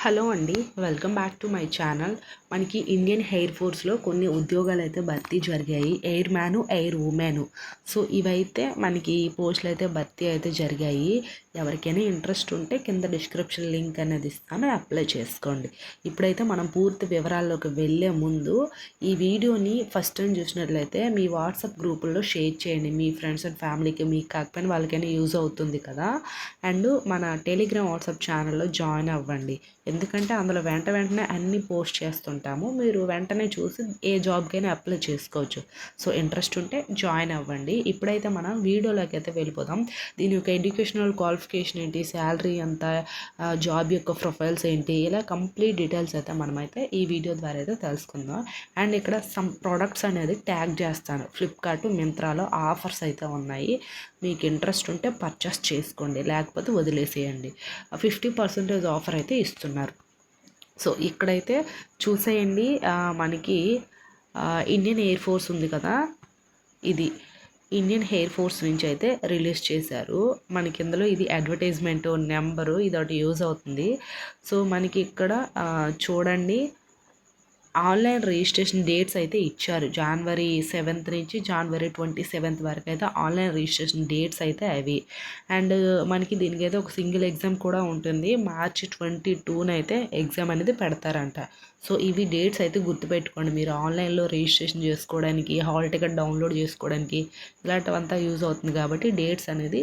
Hello అండి, welcome back to my channel. మనకి Indian air ఫోర్స్లో కొన్ని ఉద్యోగాలు అయితే భర్తీ జరిగాయి. Air man, air women. So ఇవైతే మనకి పోస్టులు అయితే భర్తీ అయితే జరిగాయి. ఎవరికైనా ఇంట్రెస్ట్ ఉంటే కింద డిస్క్రిప్షన్ లింక్ అనేది ఇస్తాను, అప్లై చేసుకోండి. ఇప్పుడైతే మనం పూర్తి వివరాల్లోకి వెళ్ళే ముందు ఈ వీడియోని ఫస్ట్ టైం చూసినట్లయితే మీ వాట్సాప్ గ్రూపుల్లో షేర్ చేయండి. మీ ఫ్రెండ్స్ అండ్ ఫ్యామిలీకి, మీకు కాకపోయినా వాళ్ళకైనా యూజ్ అవుతుంది కదా. అండ్ మన టెలిగ్రామ్ వాట్సాప్ ఛానల్లో జాయిన్ అవ్వండి. ఎందుకంటే అందులో వెంటనే అన్నీ పోస్ట్ చేస్తుంటాము. మీరు వెంటనే చూసి ఏ జాబ్కైనా అప్లై చేసుకోవచ్చు. సో ఇంట్రెస్ట్ ఉంటే జాయిన్ అవ్వండి. ఇప్పుడైతే మనం వీడియోలోకి అయితే వెళ్ళిపోదాం. దీని యొక్క ఎడ్యుకేషనల్ క్వాలిఫికేషన్ ఏంటి, శాలరీ ఎంత, జాబ్ యొక్క ప్రొఫైల్స్ ఏంటి, ఇలా కంప్లీట్ డీటెయిల్స్ అయితే మనమైతే ఈ వీడియో ద్వారా అయితే తెలుసుకుందాం. అండ్ ఇక్కడ సమ్ ప్రోడక్ట్స్ అనేది ట్యాగ్ చేస్తాను. ఫ్లిప్కార్ట్, మింత్రాలో ఆఫర్స్ అయితే ఉన్నాయి. మీకు ఇంట్రెస్ట్ ఉంటే పర్చేస్ చేసుకోండి, లేకపోతే వదిలేసేయండి. 50% ఆఫర్ అయితే ఇస్తున్నారు. సో ఇక్కడైతే చూసేయండి. మనకి ఇండియన్ ఎయిర్ ఫోర్స్ ఉంది కదా, ఇది ఇండియన్ ఎయిర్ ఫోర్స్ నుంచి అయితే రిలీజ్ చేశారు. మనకి ఇందులో ఇది అడ్వర్టైజ్మెంట్ నెంబరు ఇది ఒకటి యూజ్ అవుతుంది. సో మనకి ఇక్కడ చూడండి, ఆన్లైన్ రిజిస్ట్రేషన్ డేట్స్ అయితే ఇచ్చారు. జనవరి 7 నుంచి జనవరి 27 వరకు అయితే ఆన్లైన్ రిజిస్ట్రేషన్ డేట్స్ అయితే అవి. అండ్ మనకి దీనికి అయితే ఒక సింగిల్ ఎగ్జామ్ కూడా ఉంటుంది. మార్చి 22 అయితే ఎగ్జామ్ అనేది పెడతారంట. సో ఇవి డేట్స్ అయితే గుర్తుపెట్టుకోండి. మీరు ఆన్లైన్లో రిజిస్ట్రేషన్ చేసుకోవడానికి, హాల్ టికెట్ డౌన్లోడ్ చేసుకోవడానికి ఇలాంటివంతా యూజ్ అవుతుంది. కాబట్టి డేట్స్ అనేది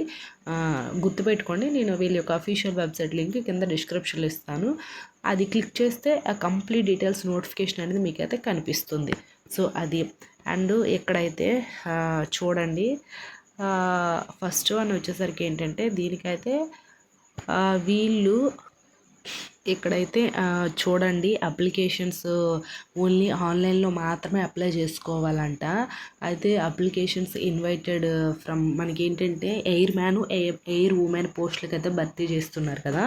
గుర్తుపెట్టుకోండి. నేను వీళ్ళ యొక్క అఫీషియల్ వెబ్సైట్ లింక్ కింద డిస్క్రిప్షన్లో ఇస్తాను. అది క్లిక్ చేస్తే ఆ కంప్లీట్ డీటెయిల్స్ నోటిఫికేషన్ అనేది మీకు అయితే కనిపిస్తుంది. సో అది. అండ్ ఎక్కడైతే చూడండి, ఫస్ట్ వన్ వచ్చేసరికి ఏంటంటే దీనికైతే వీళ్ళు ఇక్కడైతే చూడండి, అప్లికేషన్స్ ఓన్లీ ఆన్లైన్లో మాత్రమే అప్లై చేసుకోవాలంట. అయితే అప్లికేషన్స్ ఇన్వైటెడ్ ఫ్రమ్ మనకి ఏంటంటే ఎయిర్ మ్యాను, ఎయిర్ ఉమెన్ పోస్టులకి అయితే భర్తీ చేస్తున్నారు కదా.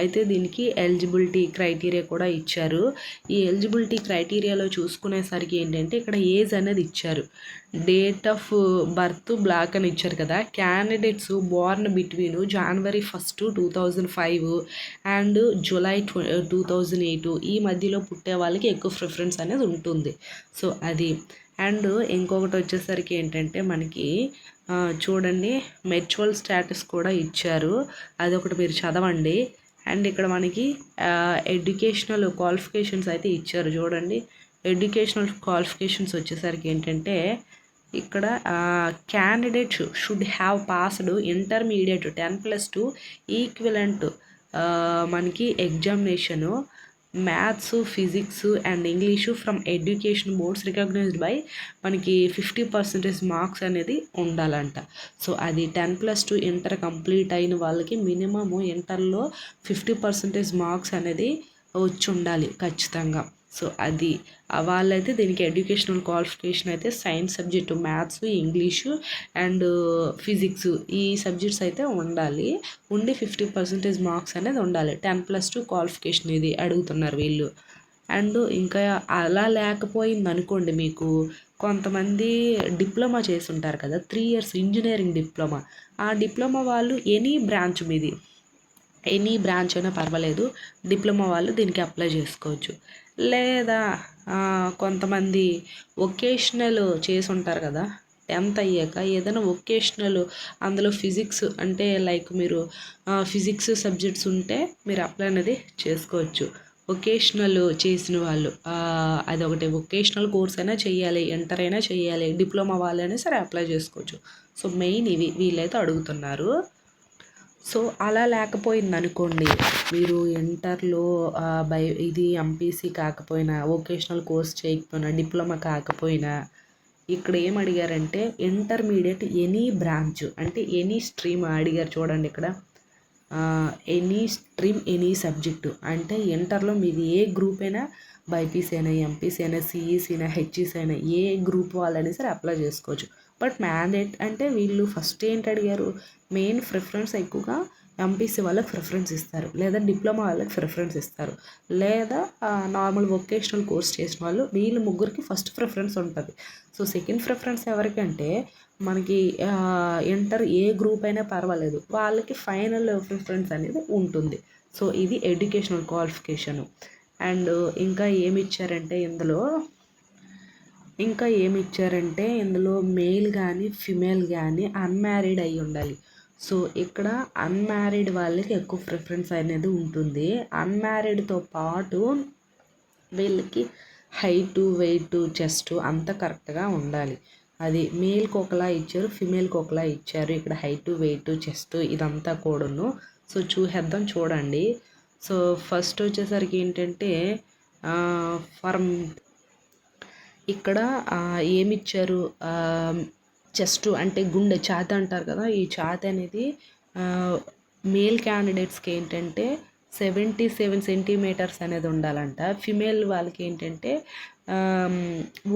అయితే దీనికి ఎలిజిబిలిటీ క్రైటీరియా కూడా ఇచ్చారు. ఈ ఎలిజిబిలిటీ క్రైటీరియాలో చూసుకునేసరికి ఏంటంటే ఇక్కడ ఏజ్ అనేది ఇచ్చారు. డేట్ ఆఫ్ బర్త్ బ్లాక్ అని ఇచ్చారు కదా. Candidates Born between January 1, 2005 and July 2008 ఈ మధ్యలో పుట్టే వాళ్ళకి ఎక్కువ ప్రిఫరెన్స్ అనేది ఉంటుంది. సో అది. అండ్ ఇంకొకటి వచ్చేసరికి ఏంటంటే మనకి చూడండి, మెచ్యువల్ స్టేటస్ కూడా ఇచ్చారు. అదొకటి మీరు చదవండి. అండ్ ఇక్కడ మనకి ఎడ్యుకేషనల్ క్వాలిఫికేషన్స్ అయితే ఇచ్చారు. చూడండి, ఎడ్యుకేషనల్ క్వాలిఫికేషన్స్ వచ్చేసరికి ఏంటంటే ఇక్కడ candidate should have passed intermediate 10+2 equivalent మనకి examination maths, physics and English from education boards recognised by మనకి 50% మార్క్స్ అనేది ఉండాలంట. సో అది 10+2 ఇంటర్ కంప్లీట్ అయిన వాళ్ళకి మినిమము ఇంటర్లో 50% మార్క్స్ అనేది వచ్చి ఉండాలి ఖచ్చితంగా. సో అది. వాళ్ళైతే దీనికి ఎడ్యుకేషనల్ క్వాలిఫికేషన్ అయితే science subject, maths, English and physics ఈ సబ్జెక్ట్స్ అయితే ఉండాలి. ఉండి 50% మార్క్స్ అనేది ఉండాలి. 10+2 క్వాలిఫికేషన్ ఇది అడుగుతున్నారు వీళ్ళు. అండ్ ఇంకా అలా లేకపోయింది అనుకోండి, మీకు కొంతమంది డిప్లొమా చేసి ఉంటారు కదా, 3 years ఇంజనీరింగ్ డిప్లొమా. ఆ డిప్లొమా వాళ్ళు ఎనీ బ్రాంచ్ మీది, ఎనీ బ్రాంచ్ అయినా పర్వాలేదు, డిప్లొమా వాళ్ళు దీనికి అప్లై చేసుకోవచ్చు. లేదా కొంతమంది వొకేషనల్ చేసి ఉంటారు కదా, 10th అయ్యాక ఏదైనా వొకేషనల్ అందులో ఫిజిక్స్ అంటే లైక్ మీరు ఫిజిక్స్ సబ్జెక్ట్స్ ఉంటే మీరు అప్లై అనేది చేసుకోవచ్చు. వొకేషనల్ చేసిన వాళ్ళు అదొకటి, వొకేషనల్ కోర్స్ అయినా చేయాలి, ఇంటర్ అయినా చేయాలి, డిప్లొమా వాళ్ళైనా సరే అప్లై చేసుకోవచ్చు. సో మెయిన్ ఇవి వీళ్ళైతే అడుగుతున్నారు. సో అలా లేకపోయింది అనుకోండి, మీరు ఇంటర్లో ఇది ఎంపీసీ కాకపోయినా, వొకేషనల్ కోర్స్ చేయకపోయినా, డిప్లొమా కాకపోయినా, ఇక్కడ ఏం అడిగారంటే ఇంటర్మీడియట్ ఎనీ బ్రాంచ్ అంటే ఎనీ స్ట్రీమ్ అడిగారు. చూడండి ఇక్కడ ఎనీ స్ట్రీమ్ ఎనీ సబ్జెక్టు అంటే ఇంటర్లో మీది ఏ గ్రూప్ అయినా, బైపీసీ అయినా, ఎంపీసీ అయినా, సిఈసీ అయినా, హెచ్ఈసీ అయినా, ఏ గ్రూప్ వాళ్ళైనా సరే అప్లై చేసుకోవచ్చు. బట్ మ్యాండేట్ అంటే వీళ్ళు ఫస్ట్ ఏంటి అడిగారు, మెయిన్ ప్రిఫరెన్స్ ఎక్కువగా ఎంపీసీ వాళ్ళకి ప్రిఫరెన్స్ ఇస్తారు, లేదా డిప్లొమా వాళ్ళకి ప్రిఫరెన్స్ ఇస్తారు, లేదా నార్మల్ వొకేషనల్ కోర్స్ చేసిన వాళ్ళు, వీళ్ళు ముగ్గురికి ఫస్ట్ ప్రిఫరెన్స్ ఉంటుంది. సో సెకండ్ ప్రిఫరెన్స్ ఎవరికంటే మనకి ఇంటర్ ఏ గ్రూప్ అయినా పర్వాలేదు, వాళ్ళకి ఫైనల్ ప్రిఫరెన్స్ అనేది ఉంటుంది. సో ఇది ఎడ్యుకేషనల్ క్వాలిఫికేషను. అండ్ ఇంకా ఏమి ఇచ్చారంటే ఇందులో మేల్ కానీ ఫిమేల్ కానీ అన్మ్యారీడ్ అయి ఉండాలి. సో ఇక్కడ అన్మ్యారీడ్ వాళ్ళకి ఎక్కువ ప్రిఫరెన్స్ అనేది ఉంటుంది. అన్మ్యారీడ్తో పాటు వీళ్ళకి హైటు, వెయిట్, చెస్ట్ అంతా కరెక్ట్గా ఉండాలి. అది మేల్కి ఒకలా ఇచ్చారు, ఫిమేల్కి ఒకలా ఇచ్చారు. ఇక్కడ హైటు, వెయిట్, చెస్ట్ ఇదంతా కూడాను. సో చూసేద్దాం, చూడండి. సో ఫస్ట్ వచ్చేసరికి ఏంటంటే ఇక్కడ ఏమిచ్చారు, చెస్ట్ అంటే గుండె, ఛాతీ అంటారు కదా, ఈ ఛాతీ అనేది మేల్ క్యాండిడేట్స్కి ఏంటంటే 77 సెంటీమీటర్స్ అనేది ఉండాలంట. ఫిమేల్ వాళ్ళకి ఏంటంటే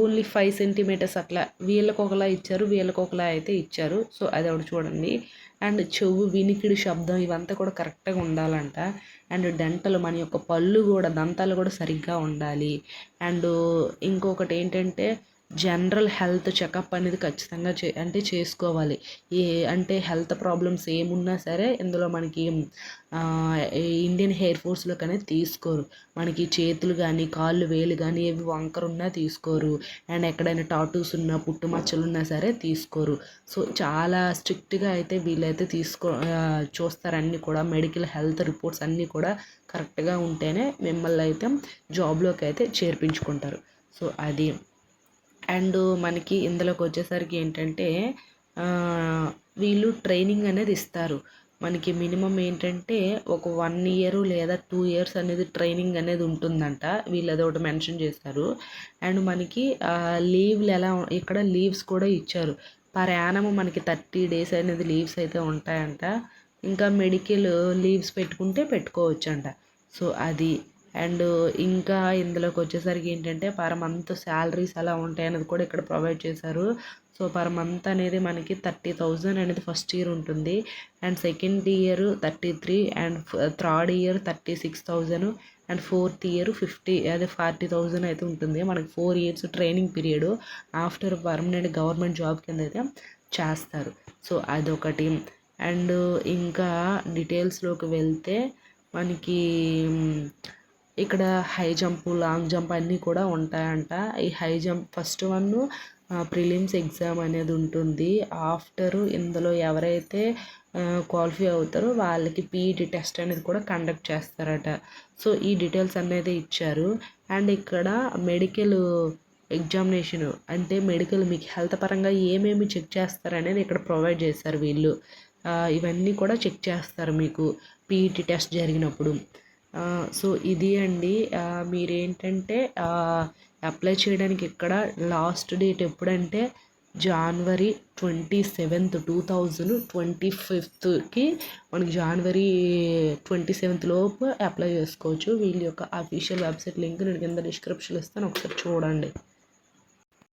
ఓన్లీ 5 సెంటీమీటర్స్ అట్లా వీళ్ళకి ఒకలా ఇచ్చారు, వీళ్ళకి ఒకలా అయితే ఇచ్చారు. సో అది ఒకటి చూడండి. అండ్ చెవు, వినికిడి, శబ్దం ఇవంతా కూడా కరెక్ట్గా ఉండాలంట. అండ్ డెంటల్, మన యొక్క పళ్ళు కూడా, దంతాలు కూడా సరిగ్గా ఉండాలి. అండ్ ఇంకొకటి ఏంటంటే జనరల్ హెల్త్ చెకప్ అనేది ఖచ్చితంగా చేసుకోవాలి. అంటే హెల్త్ ప్రాబ్లమ్స్ ఏమున్నా సరే ఇందులో మనకి ఇండియన్ ఎయిర్ ఫోర్స్లో కానీ తీసుకోరు. మనకి చేతులు కానీ, కాళ్ళు, వేలు కానీ ఏవి వంకరున్నా తీసుకోరు. అండ్ ఎక్కడైనా టాటూస్ ఉన్నా, పుట్టుమచ్చలు ఉన్నా సరే తీసుకోరు. సో చాలా స్ట్రిక్ట్గా అయితే వీళ్ళైతే చూస్తారు. అన్నీ కూడా మెడికల్ హెల్త్ రిపోర్ట్స్ అన్నీ కూడా కరెక్ట్గా ఉంటేనే మిమ్మల్ని అయితే జాబ్లోకి అయితే చేర్పించుకుంటారు. సో అది. అండ్ మనకి ఇందులోకి వచ్చేసరికి ఏంటంటే వీళ్ళు ట్రైనింగ్ అనేది ఇస్తారు. మనకి మినిమం ఏంటంటే ఒక 1 ఇయర్ లేదా 2 ఇయర్స్ అనేది ట్రైనింగ్ అనేది ఉంటుందంట. వీళ్ళు అదొకటి మెన్షన్ చేస్తారు. అండ్ మనకి లీవ్లు ఇక్కడ లీవ్స్ కూడా ఇచ్చారు. పర్ యానం మనకి 30 డేస్ అనేది లీవ్స్ అయితే ఉంటాయంట. ఇంకా మెడికల్ లీవ్స్ పెట్టుకోవచ్చంట. సో అది. అండ్ ఇంకా ఇందులోకి వచ్చేసరికి ఏంటంటే పర్ మంత్ శాలరీస్ ఎలా ఉంటాయి అనేది కూడా ఇక్కడ ప్రొవైడ్ చేశారు. సో పర్ మంత్ అనేది మనకి 30,000 అనేది ఫస్ట్ ఇయర్ ఉంటుంది. And second year 33, and third year 36,000, and fourth year 40,000 అయితే ఉంటుంది. మనకి 4 years training period. After permanent government job కింద అయితే చేస్తారు. సో అదొకటి. అండ్ ఇంకా డీటెయిల్స్లోకి వెళ్తే మనకి ఇక్కడ హై జంప్, లాంగ్ జంప్ అన్నీ కూడా ఉంటాయంట. ఈ high jump first one prelims exam అనేది ఉంటుంది. ఆఫ్టర్ ఇందులో ఎవరైతే క్వాలిఫై అవుతారో వాళ్ళకి పీఈటీ టెస్ట్ అనేది కూడా కండక్ట్ చేస్తారట. సో ఈ డీటెయిల్స్ అనేది ఇచ్చారు. అండ్ ఇక్కడ మెడికల్ ఎగ్జామినేషన్ అంటే మెడికల్ మీకు హెల్త్ పరంగా ఏమేమి చెక్ చేస్తారనేది ఇక్కడ ప్రొవైడ్ చేస్తారు వీళ్ళు. ఇవన్నీ కూడా చెక్ చేస్తారు మీకు పీఈటీ టెస్ట్ జరిగినప్పుడు. సో ఇది అండి. మీరేంటంటే అప్లై చేయడానికి ఇక్కడ లాస్ట్ డేట్ ఎప్పుడంటే January 27th, 2025కి మనకి January 27th లోపు అప్లై చేసుకోవచ్చు. వీళ్ళ యొక్క అఫీషియల్ వెబ్సైట్ లింక్ నేను కింద డిస్క్రిప్షన్లో ఇస్తాను, ఒకసారి చూడండి.